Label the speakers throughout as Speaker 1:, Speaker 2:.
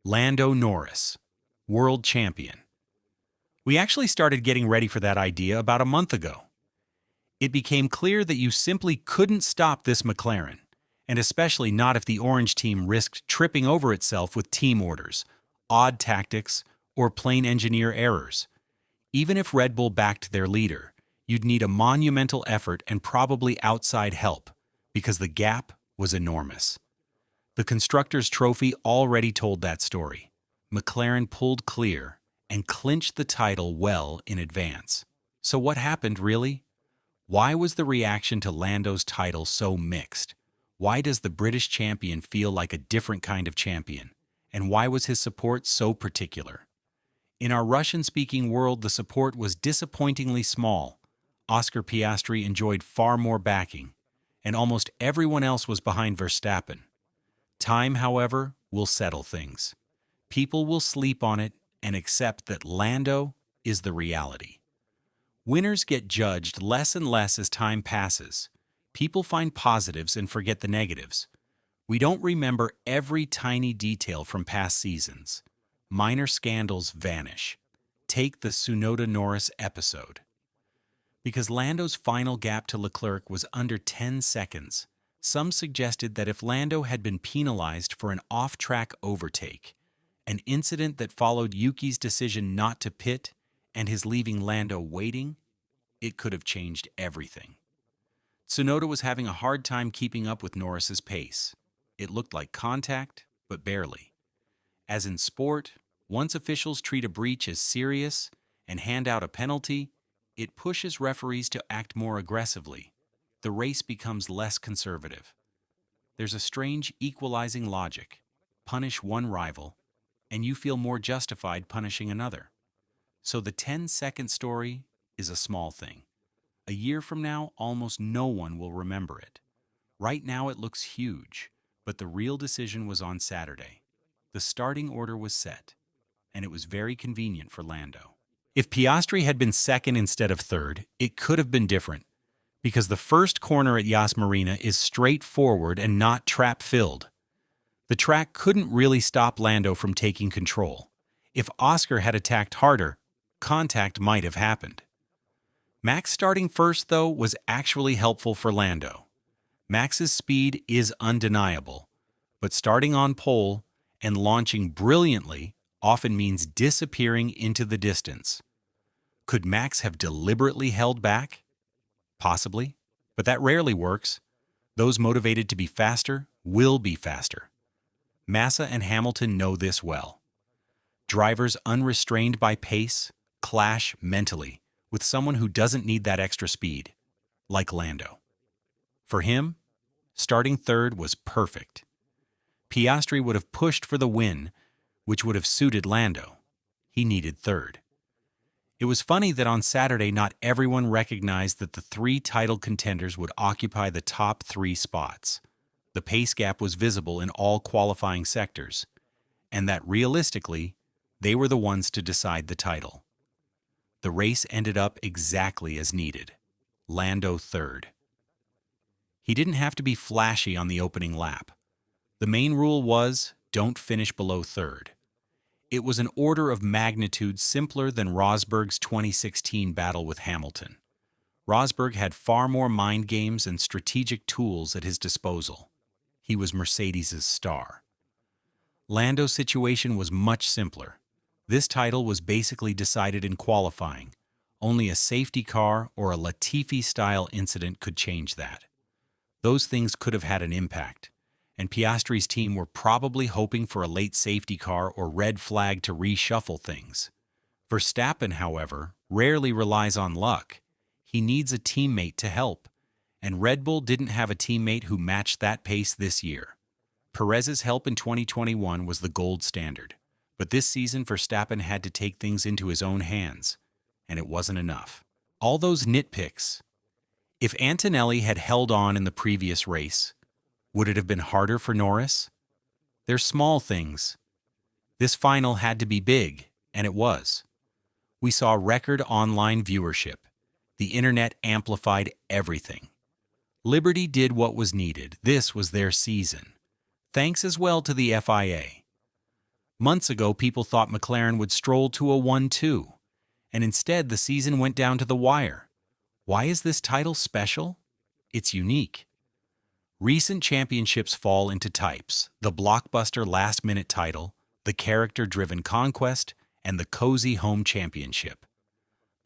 Speaker 1: Lando Norris, world champion. We actually started getting ready for that idea about a month ago. It became clear that you simply couldn't stop this McLaren, and especially not if the orange team risked tripping over itself with team orders, odd tactics, or plain engineer errors. Even if Red Bull backed their leader, you'd need a monumental effort and probably outside help, because the gap was enormous. The Constructors' Trophy already told that story. McLaren pulled clear and clinched the title well in advance. So what happened, really? Why was the reaction to Lando's title so mixed? Why does the British champion feel like a different kind of champion? And why was his support so particular? In our Russian-speaking world, the support was disappointingly small. Oscar Piastri enjoyed far more backing, and almost everyone else was behind Verstappen. Time, however, will settle things. People will sleep on it and accept that Lando is the reality. Winners get judged less and less as time passes. People find positives and forget the negatives. We don't remember every tiny detail from past seasons. Minor scandals vanish. Take the Tsunoda-Norris episode. Because Lando's final gap to Leclerc was under 10 seconds, some suggested that if Lando had been penalized for an off-track overtake, an incident that followed Yuki's decision not to pit and his leaving Lando waiting, it could have changed everything. Tsunoda was having a hard time keeping up with Norris's pace. It looked like contact, but barely. As in sport, once officials treat a breach as serious and hand out a penalty, it pushes referees to act more aggressively. The race becomes less conservative. There's a strange equalizing logic. Punish one rival, and you feel more justified punishing another. So the 10-second story is a small thing. A year from now, almost no one will remember it. Right now it looks huge, but the real decision was on Saturday. The starting order was set, and it was very convenient for Lando. If Piastri had been second instead of third, it could have been different, because the first corner at Yas Marina is straightforward and not trap-filled. The track couldn't really stop Lando from taking control. If Oscar had attacked harder, contact might have happened. Max starting first, though, was actually helpful for Lando. Max's speed is undeniable, but starting on pole and launching brilliantly often means disappearing into the distance. Could Max have deliberately held back? Possibly, but that rarely works. Those motivated to be faster will be faster. Massa and Hamilton know this well. Drivers unrestrained by pace clash mentally with someone who doesn't need that extra speed, like Lando. For him, starting third was perfect. Piastri would have pushed for the win, which would have suited Lando. He needed third. It was funny that on Saturday not everyone recognized that the three title contenders would occupy the top three spots. The pace gap was visible in all qualifying sectors, and that realistically, they were the ones to decide the title. The race ended up exactly as needed. Lando third. He didn't have to be flashy on the opening lap. The main rule was, don't finish below third. It was an order of magnitude simpler than Rosberg's 2016 battle with Hamilton. Rosberg had far more mind games and strategic tools at his disposal. He was Mercedes' star. Lando's situation was much simpler. This title was basically decided in qualifying. Only a safety car or a Latifi-style incident could change that. Those things could have had an impact, and Piastri's team were probably hoping for a late safety car or red flag to reshuffle things. Verstappen, however, rarely relies on luck. He needs a teammate to help, and Red Bull didn't have a teammate who matched that pace this year. Perez's help in 2021 was the gold standard, but this season Verstappen had to take things into his own hands, and it wasn't enough. All those nitpicks. If Antonelli had held on in the previous race, would it have been harder for Norris? They're small things. This final had to be big, and it was. We saw record online viewership. The internet amplified everything. Liberty did what was needed. This was their season. Thanks as well to the FIA. Months ago, people thought McLaren would stroll to a 1-2, and instead the season went down to the wire. Why is this title special? It's unique. Recent championships fall into types: the blockbuster last-minute title, the character-driven conquest, and the cozy home championship.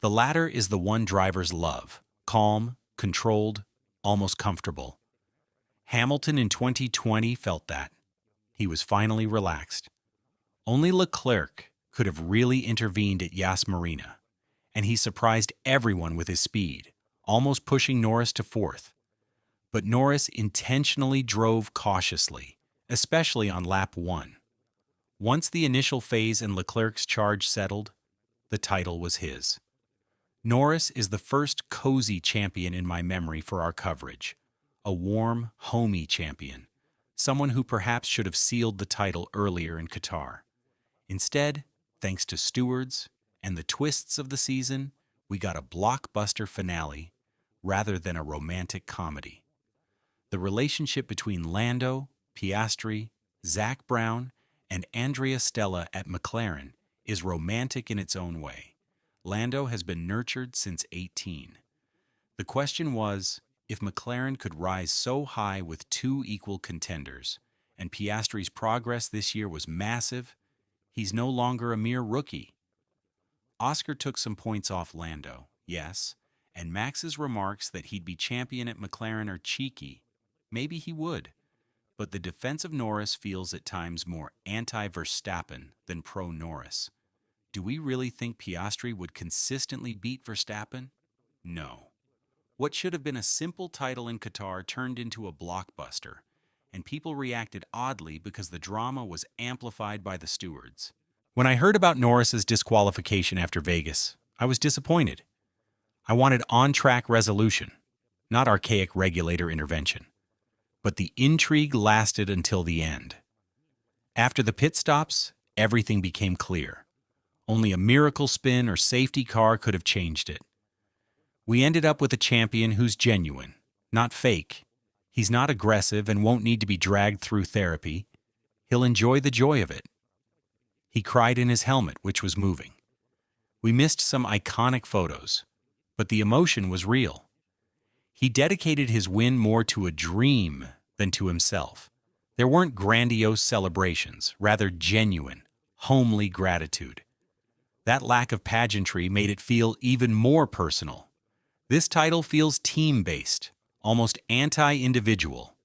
Speaker 1: The latter is the one drivers love: calm, controlled, almost comfortable. Hamilton in 2020 felt that. He was finally relaxed. Only Leclerc could have really intervened at Yas Marina, and he surprised everyone with his speed, almost pushing Norris to fourth. But Norris intentionally drove cautiously, especially on lap 1. Once the initial phase and Leclerc's charge settled, the title was his. Norris is the first cozy champion in my memory for our coverage, a warm, homey champion, someone who perhaps should have sealed the title earlier in Qatar. Instead, thanks to stewards and the twists of the season, we got a blockbuster finale rather than a romantic comedy. The relationship between Lando, Piastri, Zach Brown, and Andrea Stella at McLaren is romantic in its own way. Lando has been nurtured since 18. The question was, if McLaren could rise so high with two equal contenders, and Piastri's progress this year was massive, he's no longer a mere rookie. Oscar took some points off Lando, yes, and Max's remarks that he'd be champion at McLaren are cheeky. Maybe he would. But the defense of Norris feels at times more anti-Verstappen than pro-Norris. Do we really think Piastri would consistently beat Verstappen? No. What should have been a simple title in Qatar turned into a blockbuster, and people reacted oddly because the drama was amplified by the stewards. When I heard about Norris's disqualification after Vegas, I was disappointed. I wanted on-track resolution, not archaic regulator intervention. But the intrigue lasted until the end. After the pit stops, everything became clear. Only a miracle spin or safety car could have changed it. We ended up with a champion who's genuine, not fake. He's not aggressive and won't need to be dragged through therapy. He'll enjoy the joy of it. He cried in his helmet, which was moving. We missed some iconic photos, but the emotion was real. He dedicated his win more to a dream than to himself. There weren't grandiose celebrations, rather genuine, homely gratitude. That lack of pageantry made it feel even more personal. This title feels team-based, almost anti-individual.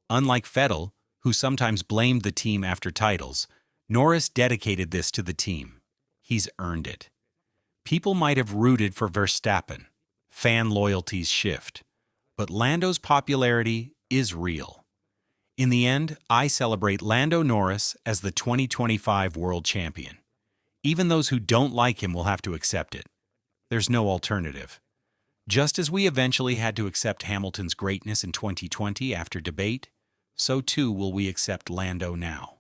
Speaker 1: Unlike Vettel, who sometimes blamed the team after titles, Norris dedicated this to the team. He's earned it. People might have rooted for Verstappen. Fan loyalties shift. But Lando's popularity is real. In the end, I celebrate Lando Norris as the 2025 World Champion. Even those who don't like him will have to accept it. There's no alternative. Just as we eventually had to accept Hamilton's greatness in 2020 after debate, so too will we accept Lando now.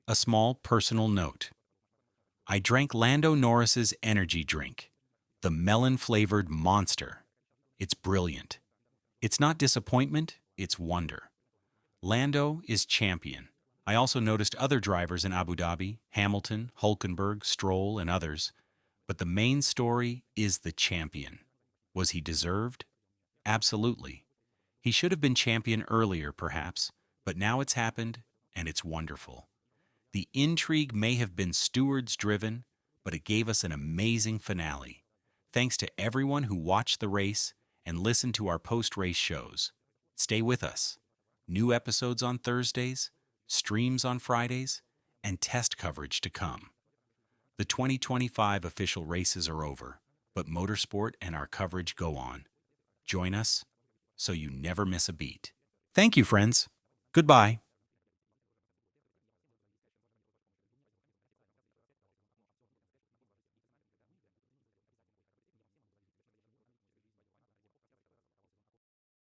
Speaker 1: A small personal note. I drank Lando Norris's energy drink, the melon-flavored Monster. It's brilliant. It's not disappointment, it's wonder. Lando is champion. I also noticed other drivers in Abu Dhabi: Hamilton, Hülkenberg, Stroll, and others. But the main story is the champion. Was he deserved? Absolutely. He should have been champion earlier, perhaps, but now it's happened, and it's wonderful. The intrigue may have been stewards-driven, but it gave us an amazing finale. Thanks to everyone who watched the race and listened to our post-race shows. Stay with us. New episodes on Thursdays, streams on Fridays, and test coverage to come. The 2025 official races are over, but motorsport and our coverage go on. Join us so you never miss a beat. Thank you, friends. Goodbye.